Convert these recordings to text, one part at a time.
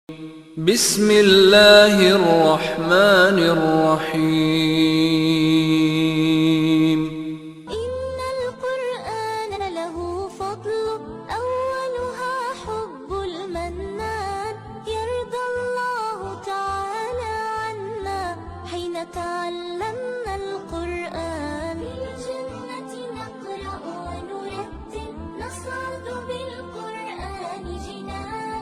बिस्मिल्लाहिर्रहमानिर्रहीम। इन्नल कुरआन लहू फद्ल अव्वलुहा हुब्बुल मन्नान यर्दल्लाहु तआला अन्ना हिना तअल्लमनल कुरआन जन्नति नक़रअ व नुरत्तिल नस्अदु बिल कुरआनि जिनान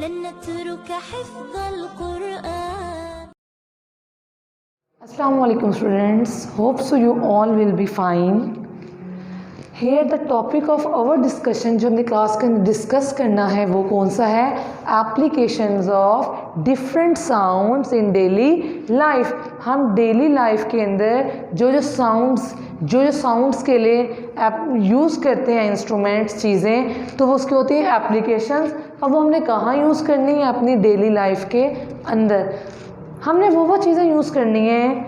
लन नतरुक हिफ़्ज़ल कुरआन। Assalamu alaikum students, hope so you all will be fine. Here the topic of our discussion जो हमने क्लास के अंदर डिस्कस करना है वो कौन सा है, applications of different sounds in daily life. हम डेली लाइफ के अंदर जो साउंड्स के लिए यूज़ करते हैं इंस्ट्रूमेंट्स चीज़ें, तो वो उसकी होती है एप्लीकेशंस। अब वो हमने कहाँ यूज़ करनी है अपनी डेली लाइफ के अंदर। हमने वो चीज़ें यूज़ करनी है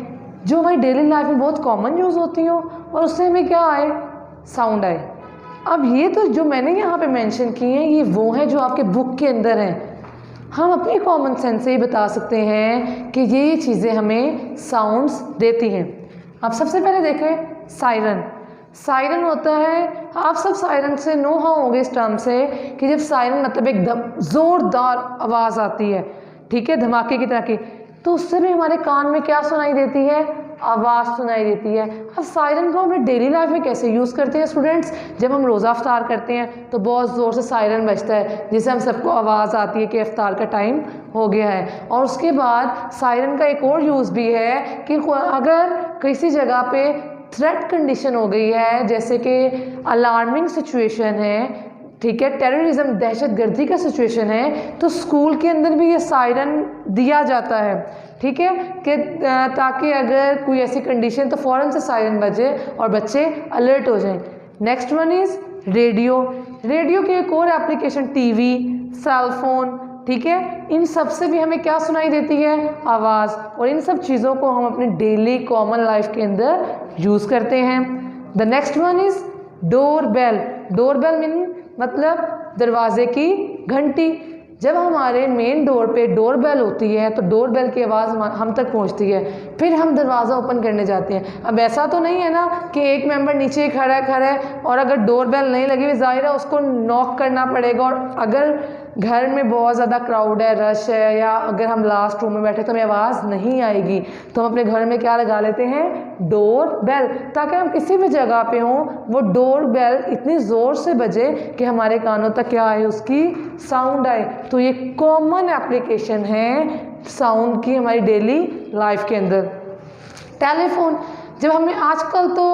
जो हमारी डेली लाइफ में बहुत कॉमन यूज़ होती हो और उससे हमें क्या आए, साउंड आए। अब ये तो जो मैंने यहाँ पे मेंशन की हैं ये वो हैं जो आपके बुक के अंदर हैं। हम अपने कॉमन सेंस से ही बता सकते हैं कि ये चीज़ें हमें साउंड्स देती हैं। अब सबसे पहले देखें सायरन। सायरन होता है, आप सब सायरन से नो हाउ होंगे इस टर्म से कि जब सायरन मतलब एकदम ज़ोरदार आवाज़ आती है, ठीक है, धमाके की तरह की, तो उससे भी हमारे कान में क्या सुनाई देती है, आवाज़ सुनाई देती है। अब सायरन को हम अपने डेली लाइफ में कैसे यूज़ करते हैं स्टूडेंट्स, जब हम रोज़ा अफ्तार करते हैं तो बहुत ज़ोर से सायरन बजता है जिससे हम सबको आवाज़ आती है कि अफ्तार का टाइम हो गया है। और उसके बाद सायरन का एक और यूज़ भी है कि अगर किसी जगह पे थ्रेट कंडीशन हो गई है, जैसे कि अलार्मिंग सिचुएशन है, ठीक है, टेररिज्म दहशत गर्दी का सिचुएशन है, तो स्कूल के अंदर भी ये सायरन दिया जाता है, ठीक है, कि ताकि अगर कोई ऐसी कंडीशन तो फ़ौरन से सायरन बजे और बच्चे अलर्ट हो जाएं। Next one is radio. Radio की एक और एप्लीकेशन टीवी, सेलफोन, ठीक है, इन सब से भी हमें क्या सुनाई देती है, आवाज़। और इन सब चीज़ों को हम अपनी डेली कॉमन लाइफ के अंदर यूज़ करते हैं। The next one is door bell. Door bell meaning मतलब दरवाजे की घंटी। जब हमारे मेन डोर पे डोर बेल होती है तो डोर बेल की आवाज़ हम तक पहुंचती है, फिर हम दरवाज़ा ओपन करने जाते हैं। अब ऐसा तो नहीं है ना कि एक मेंबर नीचे खड़ा है और अगर डोर बेल नहीं लगी हुई, ज़ाहिर है उसको नॉक करना पड़ेगा। और अगर घर में बहुत ज़्यादा क्राउड है, रश है, या अगर हम लास्ट रूम में बैठे तो हमें आवाज़ नहीं आएगी, तो हम अपने घर में क्या लगा लेते हैं, डोर बेल, ताकि हम किसी भी जगह पे हों वो डोर बेल इतनी ज़ोर से बजे कि हमारे कानों तक क्या आए, उसकी साउंड आए। तो ये कॉमन एप्लीकेशन है साउंड की हमारी डेली लाइफ के अंदर। टेलीफोन, जब हमने आजकल तो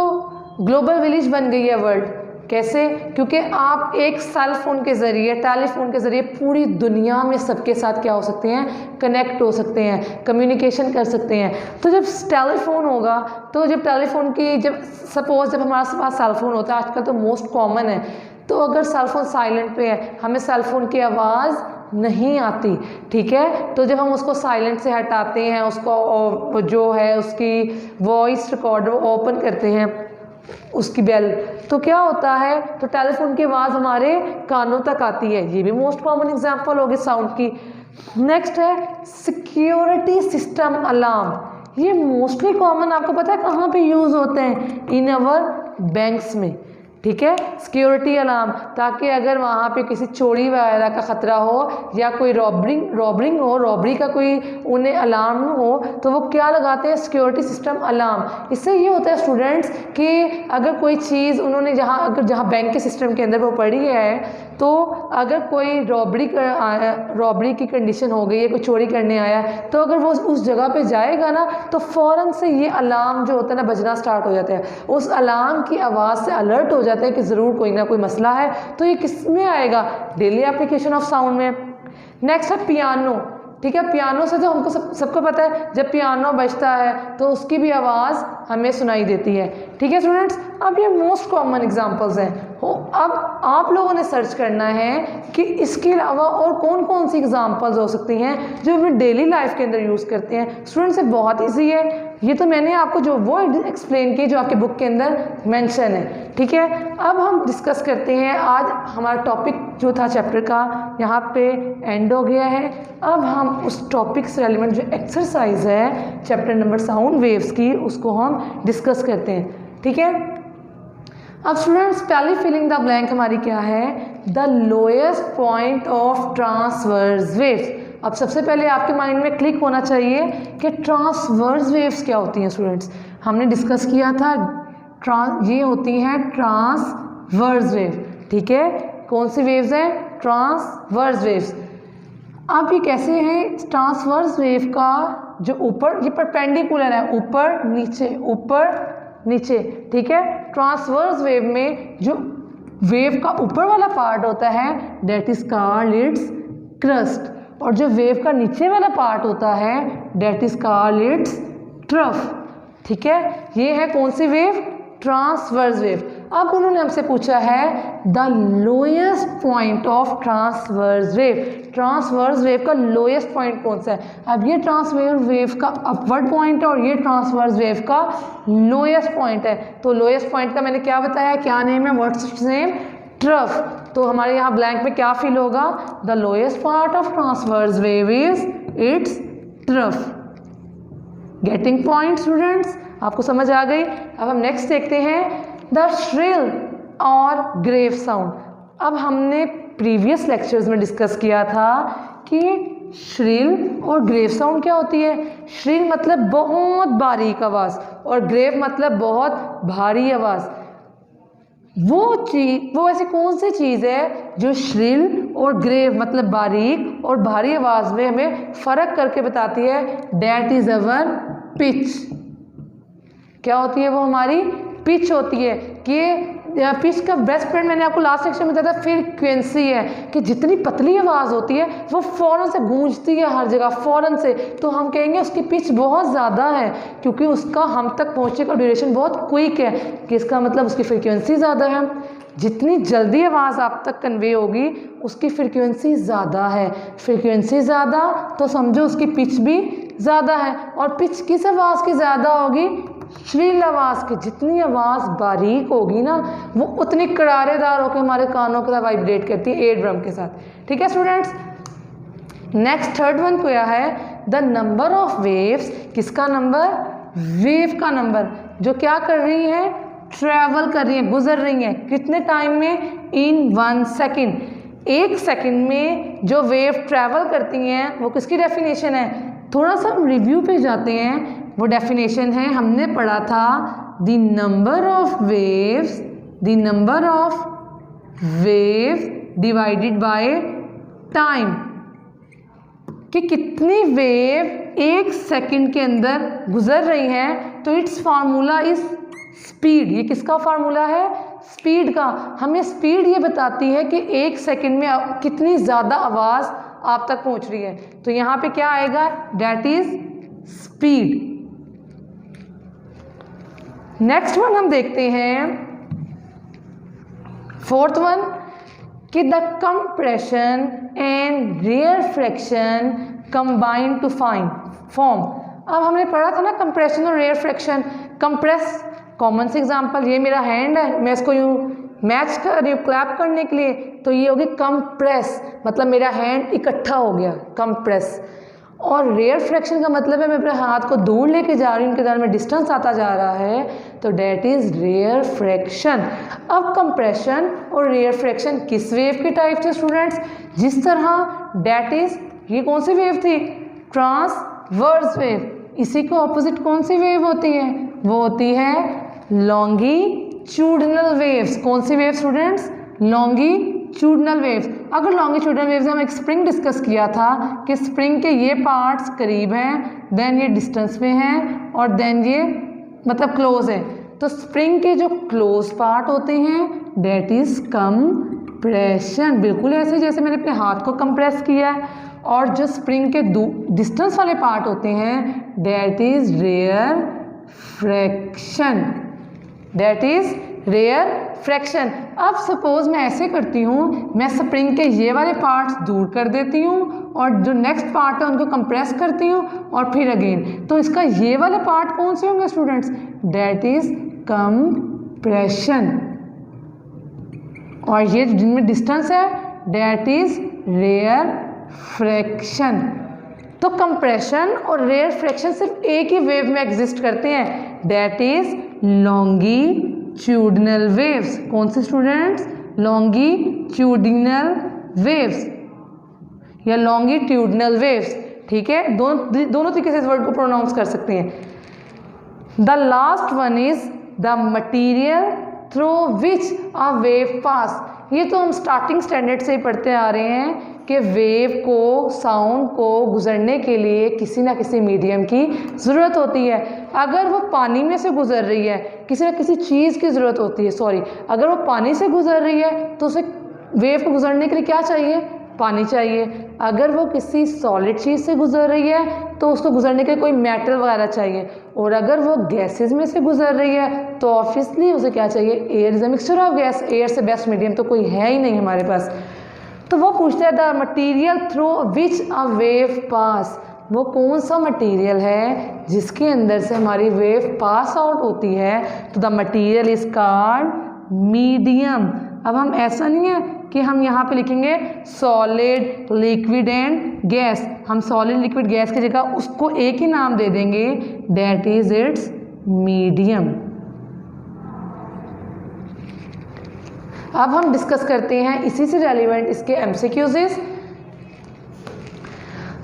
ग्लोबल विलेज बन गई है वर्ल्ड, कैसे, क्योंकि आप एक सेल फोन के ज़रिए, टेलीफोन के ज़रिए पूरी दुनिया में सबके साथ क्या हो सकते हैं, कनेक्ट हो सकते हैं, कम्युनिकेशन कर सकते हैं। तो जब टेलीफोन होगा, तो जब टेलीफोन की जब सपोज़ जब हमारे पास सेल फोन होता है, आजकल तो मोस्ट कॉमन है, तो अगर सेल फोन साइलेंट पे है, हमें सेल फोन की आवाज़ नहीं आती, ठीक है, तो जब हम उसको साइलेंट से हटाते हैं, उसको जो है उसकी वॉइस रिकॉर्डर ओपन करते हैं उसकी बेल, तो क्या होता है, तो टेलीफोन की आवाज़ हमारे कानों तक आती है। ये भी मोस्ट कॉमन एग्जांपल होगी साउंड की। नेक्स्ट है सिक्योरिटी सिस्टम अलार्म। ये मोस्टली कॉमन आपको पता है कहाँ पे यूज़ होते हैं, इन अवर बैंक्स में, ठीक है, सिक्योरिटी अलार्म, ताकि अगर वहाँ पे किसी चोरी वगैरह का ख़तरा हो या कोई रॉबरी का कोई उन्हें अलार्म हो, तो वो क्या लगाते हैं, सिक्योरिटी सिस्टम अलार्म। इससे ये होता है स्टूडेंट्स कि अगर कोई चीज़ उन्होंने जहाँ बैंक के सिस्टम के अंदर वो पड़ी है, तो अगर कोई रॉबरी की कंडीशन हो गई है, कोई चोरी करने आया, तो अगर वो उस जगह पे जाएगा ना, तो फ़ौरन से ये अलार्म जो होता है ना बजना स्टार्ट हो जाता है। उस अलार्म की आवाज़ से अलर्ट हो जाता है कि ज़रूर कोई ना कोई मसला है। तो ये किस में आएगा, डेली एप्लीकेशन ऑफ साउंड में। नेक्स्ट है पियानो, ठीक है, पियानो से तो हमको सबको पता है जब पियानो बजता है तो उसकी भी आवाज़ हमें सुनाई देती है, ठीक है स्टूडेंट्स। अब ये मोस्ट कॉमन एग्जांपल्स हैं। अब आप लोगों ने सर्च करना है कि इसके अलावा और कौन कौन सी एग्जांपल्स हो सकती हैं जो हम डेली लाइफ के अंदर यूज़ करते हैं। स्टूडेंट्स, ये बहुत ईजी है, ये तो मैंने आपको जो वो एक्सप्लेन की जो आपके बुक के अंदर मेंशन है, ठीक है। अब हम डिस्कस करते हैं, आज हमारा टॉपिक जो था चैप्टर का यहाँ पे एंड हो गया है। अब हम उस टॉपिक से रेलिवेंट जो एक्सरसाइज है चैप्टर नंबर साउंड वेव्स की, उसको हम डिस्कस करते हैं, ठीक है। अब स्टूडेंट्स, पहली फिलिंग द ब्लैंक हमारी क्या है, the lowest point of transverse waves. अब सबसे पहले आपके माइंड में क्लिक होना चाहिए कि ट्रांसवर्स वेव्स क्या होती हैं। स्टूडेंट्स, हमने डिस्कस किया था ये होती हैं ट्रांसवर्स वेव, ठीक है। कौन सी वेव्स हैं, ट्रांसवर्स वेव्स। अब ये कैसे हैं, ट्रांसवर्स वेव का जो ऊपर ये परपेंडिकुलर है, ऊपर नीचे, ठीक है। ट्रांसवर्स वेव में जो वेव का ऊपर वाला पार्ट होता है that is called its crest, और जो वेव का नीचे वाला पार्ट होता है that is called its trough, ठीक है। ये है कौन सी वेव, ट्रांसवर्स वेव। अब उन्होंने हमसे पूछा है the lowest point of transverse wave, transverse wave का लोएस्ट पॉइंट कौन सा है। अब ये ट्रांसवर्स वेव का अपवर्ड पॉइंट है और ये ट्रांसवर्स वेव का लोएस्ट पॉइंट है। तो लोएस्ट पॉइंट का मैंने क्या बताया, क्या नेम है, व्हाट्स नेम, ट्रफ। तो हमारे यहाँ ब्लैंक में क्या फिल होगा, the lowest part of transverse wave is it's trough. Getting point students, आपको समझ आ गई। अब हम नेक्स्ट देखते हैं द श्रिल और ग्रेव साउंड। अब हमने प्रीवियस लेक्चर्स में डिस्कस किया था कि श्रिल और ग्रेव साउंड क्या होती है। श्रिल मतलब बहुत बारीक आवाज़ और ग्रेव मतलब बहुत भारी आवाज़। वो ऐसी कौन सी चीज़ है जो श्रिल और ग्रेव मतलब बारीक और भारी आवाज़ में हमें फ़र्क करके बताती है, डैट इज़ अवर पिच। क्या होती है वो, हमारी पिच होती है। कि पिच का बेस्ट फ्रेंड मैंने आपको लास्ट सेक्शन में बताया था फ्रीक्वेंसी है, कि जितनी पतली आवाज़ होती है वो फ़ौरन से गूंजती है हर जगह, फ़ौरन से। तो हम कहेंगे उसकी पिच बहुत ज़्यादा है क्योंकि उसका हम तक पहुँचने का ड्यूरेशन बहुत क्विक है, कि इसका मतलब उसकी फ्रीक्वेंसी ज़्यादा है। जितनी जल्दी आवाज़ आप तक कन्वे होगी उसकी फ्रीक्वेंसी ज़्यादा है, फ्रीक्वेंसी ज़्यादा तो समझो उसकी पिच भी ज़्यादा है। और पिच किस आवाज़ की ज़्यादा होगी, श्रील आवाज़ की। जितनी आवाज़ बारीक होगी ना वो उतनी करारेदार होकर हमारे कानों के साथ वाइब्रेट करती है एयर ड्रम के साथ, ठीक है स्टूडेंट्स। नेक्स्ट थर्ड वन क्या है, द नंबर ऑफ वेव्स। किसका नंबर, वेव का नंबर, जो क्या कर रही है, ट्रैवल कर रही है, गुजर रही है। कितने टाइम में, इन 1 सेकेंड। 1 सेकेंड में जो वेव ट्रैवल करती हैं वो किसकी डेफिनेशन है। थोड़ा सा रिव्यू पे जाते हैं। वो डेफिनेशन है, हमने पढ़ा था the number of waves, the number of wave divided by time, कि कितनी वेव 1 सेकेंड के अंदर गुजर रही हैं। तो इट्स फार्मूला इज स्पीड। ये किसका फार्मूला है, स्पीड का। हमें स्पीड ये बताती है कि 1 सेकेंड में कितनी ज़्यादा आवाज़ आप तक पहुंच रही है। तो यहाँ पे क्या आएगा, that is speed. Next one हम देखते हैं, फोर्थ वन, कि the compression and rarefaction combine to form. अब हमने पढ़ा था ना कंप्रेशन और रेयरफ्रैक्शन। कंप्रेस, कॉमन से एग्जांपल, ये मेरा हैंड है, मैं इसको यूँ मैच कर रही हूँ क्लैप करने के लिए, तो ये होगी कंप्रेस, मतलब मेरा हैंड इकट्ठा हो गया, कंप्रेस। और रेयर फ्रैक्शन का मतलब है मैं अपने हाथ को दूर लेके जा रही हूँ, उनके दरमियान में डिस्टेंस आता जा रहा है, तो डैट इज़ रेयर फ्रैक्शन। अब कंप्रेशन और रेयर फ्रैक्शन किस वेव के टाइप थे स्टूडेंट्स, जिस तरह डैट इज़, ये कौन सी वेव थी, ट्रांसवर्स वेव। इसी को ऑपोजिट कौन सी वेव होती है, वो होती है लॉन्गिट्यूडनल वेव्स। कौन सी वेव स्टूडेंट्स, लॉन्गिट्यूडनल वेव्स। अगर लॉन्गिट्यूडनल वेव्स हम एक स्प्रिंग डिस्कस किया था कि स्प्रिंग के ये पार्ट्स करीब हैं, देन ये डिस्टेंस में हैं, और देन ये मतलब क्लोज है। तो स्प्रिंग के जो क्लोज पार्ट होते हैं डेट इज कंप्रेशन, बिल्कुल ऐसे जैसे मैंने अपने हाथ को कंप्रेस किया है। और जो स्प्रिंग के डिस्टेंस वाले पार्ट होते हैं that is rarefaction, that is rarefaction. अब सपोज मैं ऐसे करती हूँ, मैं स्प्रिंग के ये वाले पार्ट्स दूर कर देती हूँ और जो नेक्स्ट पार्ट है उनको कंप्रेस करती हूँ और फिर अगेन, तो इसका ये वाले पार्ट कौन से होंगे स्टूडेंट्स? Date is compression. और ये जिनमें डिस्टेंस है डेट इज रेयर फ्रैक्शन। तो कंप्रेशन और रेयर फ्रैक्शन सिर्फ एक ही वेव में एग्जिस्ट करते हैं, डेट इज लॉन्गिट्यूडिनल वेव्स। कौन से स्टूडेंट्स? लॉन्गिट्यूडिनल वेव्स या लॉन्गिट्यूडिनल वेव्स। ठीक है, दोनों तरीके से इस वर्ड को प्रोनाउंस कर सकते हैं। The last one is the material through which a wave pass. ये तो हम स्टार्टिंग स्टैंडर्ड से ही पढ़ते आ रहे हैं कि वेव को, साउंड को गुजरने के लिए किसी ना किसी मीडियम की ज़रूरत होती है। अगर वो पानी में से गुजर रही है, किसी ना किसी चीज़ की ज़रूरत होती है, सॉरी, अगर वो पानी से गुजर रही है तो उसे वेव को गुजरने के लिए क्या चाहिए? पानी चाहिए। अगर वो किसी सॉलिड चीज़ से गुजर रही है तो उसको गुजरने के लिए कोई मेटल वगैरह चाहिए। और अगर वो गैसेस में से गुजर रही है तो ऑब्वियसली उसे क्या चाहिए? Air is a mixture of gas. Air से बेस्ट मीडियम तो कोई है ही नहीं हमारे पास। तो वो पूछता है the material through which a wave pass. वो कौन सा मटेरियल है जिसके अंदर से हमारी वेव पास आउट होती है? तो the material is called medium. अब हम ऐसा नहीं है कि हम यहाँ पे लिखेंगे सॉलिड, लिक्विड एंड गैस। हम सॉलिड, लिक्विड, गैस की जगह उसको एक ही नाम दे देंगे, डेट इज इट्स मीडियम। अब हम डिस्कस करते हैं इसी से रेलिवेंट इसके एमसीक्यूज़।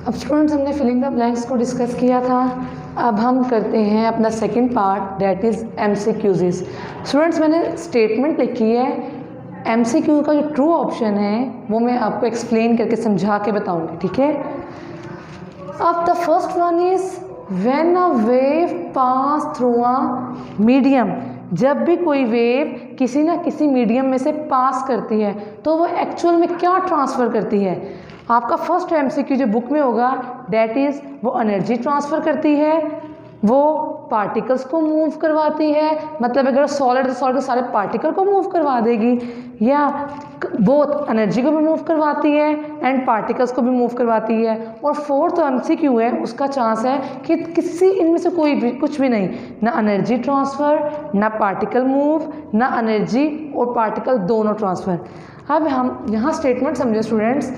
अब स्टूडेंट्स हमने फिलिंग द ब्लैंक्स को डिस्कस किया था, अब हम करते हैं अपना second part, that is MCQs. Students मैंने स्टेटमेंट लिखी है, एमसीक्यू का जो ट्रू ऑप्शन है वो मैं आपको एक्सप्लेन करके समझा के बताऊंगी। ठीक है, अब the first one is when a wave pass through a medium. जब भी कोई वेव किसी ना किसी मीडियम में से पास करती है तो वो एक्चुअल में क्या ट्रांसफ़र करती है? आपका फर्स्ट एमसीक्यू जो बुक में होगा डेट इज़ वो एनर्जी ट्रांसफ़र करती है, वो पार्टिकल्स को मूव करवाती है, मतलब अगर सॉलिड तो सॉलिड सारे पार्टिकल को मूव करवा देगी, या बोथ एनर्जी को भी मूव करवाती है एंड पार्टिकल्स को भी मूव करवाती है। और फोर्थ एमसीक्यू है उसका चांस है कि किसी इनमें से कोई भी कुछ भी नहीं, ना एनर्जी ट्रांसफ़र, ना पार्टिकल मूव, ना एनर्जी और पार्टिकल दोनों ट्रांसफ़र। अब हम यहाँ स्टेटमेंट समझे students,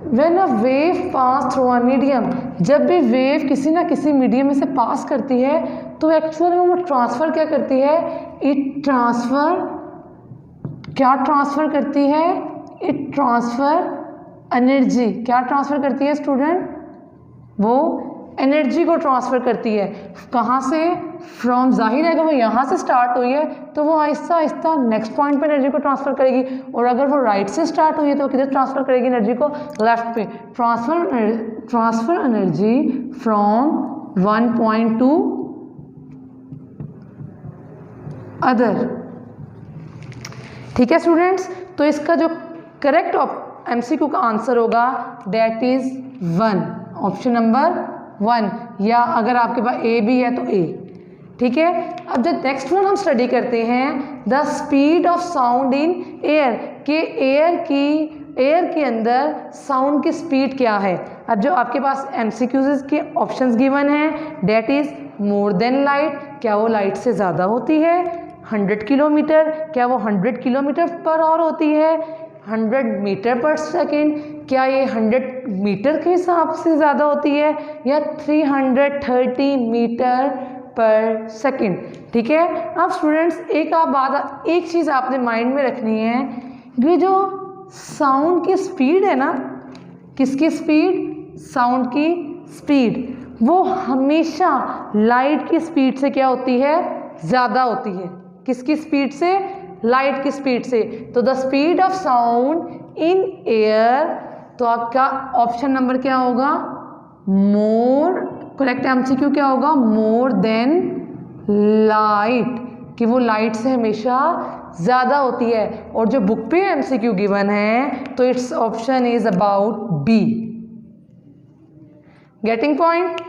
when a wave pass through a medium, जब भी वेव किसी ना किसी मीडियम में से पास करती है तो एक्चुअल में वो ट्रांसफ़र क्या करती है? इट ट्रांसफ़र क्या ट्रांसफ़र करती है? It transfer energy. क्या ट्रांसफ़र करती है स्टूडेंट? वो एनर्जी को ट्रांसफ़र करती है। कहाँ से? फ्रॉम, जाहिर है कि वो यहाँ से स्टार्ट हुई है तो वो आहिस्ता आहिस्ता नेक्स्ट पॉइंट पे एनर्जी को ट्रांसफ़र करेगी, और अगर वो राइट से स्टार्ट हुई है तो वो किधर ट्रांसफ़र करेगी एनर्जी को? लेफ्ट पे। Transfer energy from one point two other. ठीक है स्टूडेंट्स, तो इसका जो करेक्ट एमसीक्यू का आंसर होगा डेट इज़ 1, ऑप्शन नंबर 1, या अगर आपके पास ए भी है तो ए। ठीक है, अब जब नेक्स्ट वन हम स्टडी करते हैं the speed of sound in air, के एयर के अंदर साउंड की स्पीड क्या है। अब जो आपके पास एमसीक्यूज के ऑप्शंस गिवन हैं, that is more than light, क्या वो लाइट से ज़्यादा होती है? 100 किलोमीटर, क्या वो 100 किलोमीटर पर आवर होती है? 100 मीटर पर सेकेंड, क्या ये 100 मीटर के हिसाब से ज़्यादा होती है? या 330 मीटर पर सेकेंड। ठीक है, अब स्टूडेंट्स एक चीज़ आपने माइंड में रखनी है, ये जो साउंड की स्पीड है ना, किसकी स्पीड? साउंड की स्पीड, वो हमेशा लाइट की स्पीड से क्या होती है? ज़्यादा होती है। किसकी स्पीड से? लाइट की स्पीड से। तो the speed of sound in air, तो आपका ऑप्शन नंबर क्या होगा? मोर। करेक्ट एमसीक्यू क्या होगा? मोर देन लाइट, कि वो लाइट से हमेशा ज़्यादा होती है। और जो बुक पे एमसीक्यू गिवन है तो its option is about B. Getting point?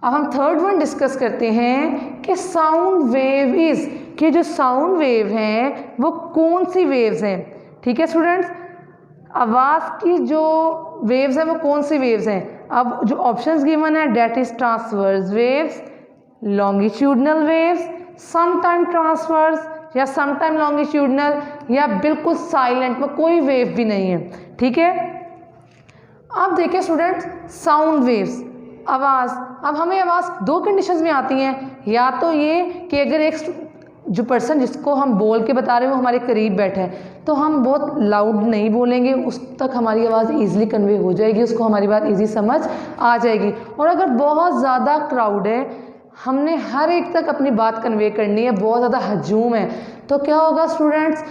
अब हम थर्ड वन डिस्कस करते हैं कि साउंड वेव इज कि जो साउंड वेव हैं वो कौन सी वेव्स हैं। ठीक है स्टूडेंट्स, आवाज़ की जो वेव्स हैं वो कौन सी वेव्स हैं। अब जो ऑप्शंस गिवन है that is transverse waves, longitudinal waves, some time transverse या सम टाइम लॉन्गिट्यूडनल, या बिल्कुल साइलेंट में कोई वेव भी नहीं है। ठीक है, अब देखिए स्टूडेंट्स साउंड वेव्स, आवाज़। अब हमें आवाज़ दो कंडीशंस में आती हैं, या तो ये कि अगर एक जो पर्सन जिसको हम बोल के बता रहे हैं वो हमारे करीब बैठा है तो हम बहुत लाउड नहीं बोलेंगे, उस तक हमारी आवाज़ ईजिली कन्वे हो जाएगी, उसको हमारी बात ईजी समझ आ जाएगी। और अगर बहुत ज़्यादा क्राउड है, हमने हर एक तक अपनी बात कन्वे करनी है, बहुत ज़्यादा हजूम है, तो क्या होगा स्टूडेंट्स,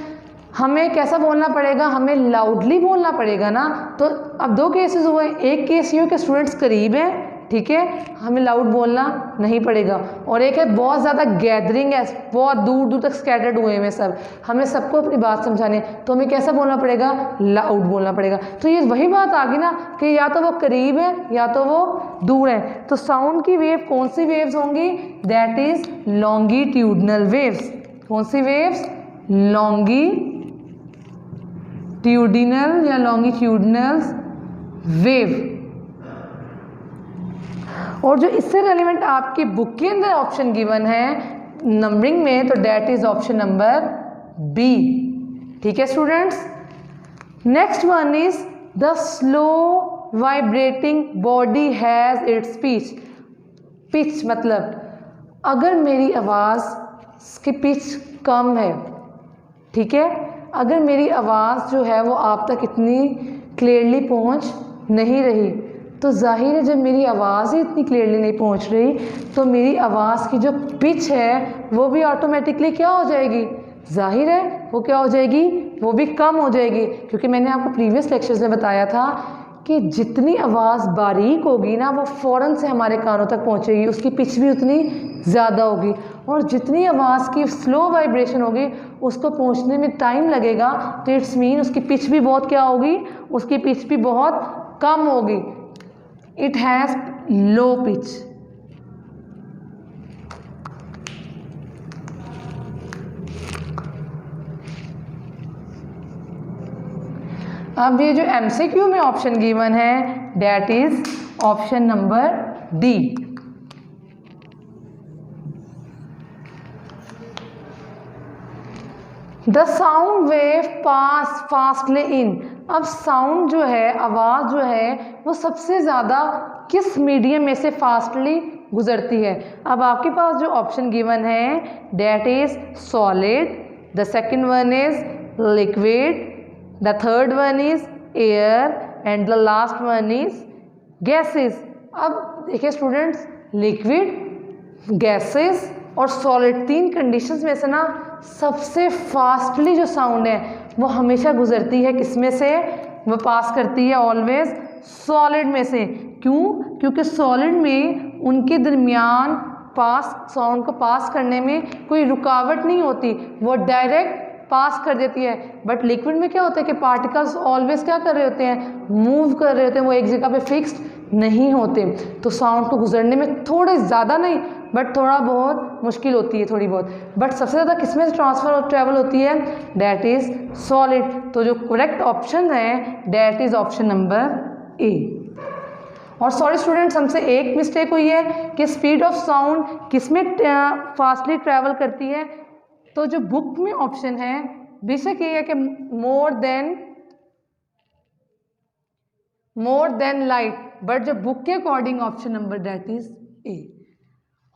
हमें कैसा बोलना पड़ेगा, हमें लाउडली बोलना पड़ेगा ना। तो अब दो केसेस हुए, एक केस ये हो कि स्टूडेंट्स करीब हैं, ठीक है, हमें लाउड बोलना नहीं पड़ेगा, और एक है बहुत ज़्यादा गैदरिंग है, बहुत दूर दूर तक स्कैटर्ड हुए हैं सब, हमें सबको अपनी बात समझानी है, तो हमें कैसा बोलना पड़ेगा, लाउड बोलना पड़ेगा। तो ये वही बात आ गई ना कि या तो वो करीब है या तो वो दूर है। तो साउंड की वेव कौन सी वेव्स होंगी, दैट इज लॉन्गिट्यूडनल वेव्स। कौन सी वेव्स, लॉन्गिट्यूडिनल या लॉन्गिट्यूडनल वेव। और जो इससे रेलिवेंट आपकी बुक के अंदर ऑप्शन गिवन है नंबरिंग में, तो that is option number B. ठीक है students, next one is the slow vibrating body has its pitch. Pitch मतलब अगर मेरी आवाज़ की पिच कम है, ठीक है, अगर मेरी आवाज़ जो है वो आप तक इतनी क्लियरली पहुंच नहीं रही, तो जाहिर है जब मेरी आवाज़ ही इतनी क्लियरली नहीं पहुंच रही तो मेरी आवाज़ की जो पिच है वो भी ऑटोमेटिकली क्या हो जाएगी, जाहिर है वो क्या हो जाएगी, वो भी कम हो जाएगी। क्योंकि मैंने आपको प्रीवियस लेक्चर्स में बताया था कि जितनी आवाज़ बारीक होगी ना वो फ़ौरन से हमारे कानों तक पहुंचेगी, उसकी पिच भी उतनी ज़्यादा होगी, और जितनी आवाज़ की स्लो वाइब्रेशन होगी उसको पहुंचने में टाइम लगेगा, तो इट्स मीन उसकी पिच भी बहुत क्या होगी, उसकी पिच भी बहुत कम होगी। It has low pitch. अब ये जो MCQ में ऑप्शन गिवन है that is option number D. The sound wave pass fastly in. अब साउंड जो है, आवाज़ जो है वो सबसे ज़्यादा किस मीडियम में से फास्टली गुजरती है। अब आपके पास जो ऑप्शन गिवन है that is solid, the second one is liquid, the third one is air and the last one is gases. अब देखिए स्टूडेंट्स, लिक्विड, गैसेस और सॉलिड, तीन कंडीशंस में से ना सबसे फास्टली जो साउंड है वो हमेशा गुजरती है किसमें से, वो पास करती है ऑलवेज सॉलिड में से। क्यों, क्योंकि सॉलिड में उनके दरमियान साउंड को पास करने में कोई रुकावट नहीं होती, वो डायरेक्ट पास कर देती है। बट लिक्विड में क्या होता है कि पार्टिकल्स ऑलवेज क्या कर रहे होते हैं, मूव कर रहे होते हैं, वो एक जगह पे फिक्स्ड नहीं होते, तो साउंड को गुजरने में थोड़े ज़्यादा नहीं बट थोड़ा बहुत मुश्किल होती है, थोड़ी बहुत। बट सबसे ज़्यादा किसमें से ट्रांसफ़र और ट्रैवल होती है, डेट इज़ सॉलिड। तो जो करेक्ट ऑप्शन है that is option number A. और सॉरी स्टूडेंट्स, हमसे एक मिस्टेक हुई है कि स्पीड ऑफ साउंड किसमें फास्टली ट्रैवल करती है। तो जो बुक में ऑप्शन है बेशक ये है कि मोर देन लाइट, बट जो बुक के according option number that is A.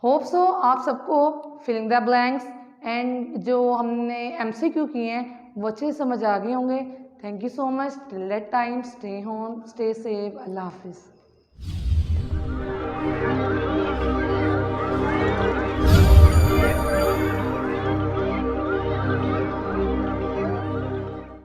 Hope so आप सबको फिलिंग द ब्लैंक्स एंड जो हमने MCQ किए हैं वो अच्छे से समझ आ गए होंगे। Thank you so much, till that time stay home, stay safe, अल्लाह हाफिज़।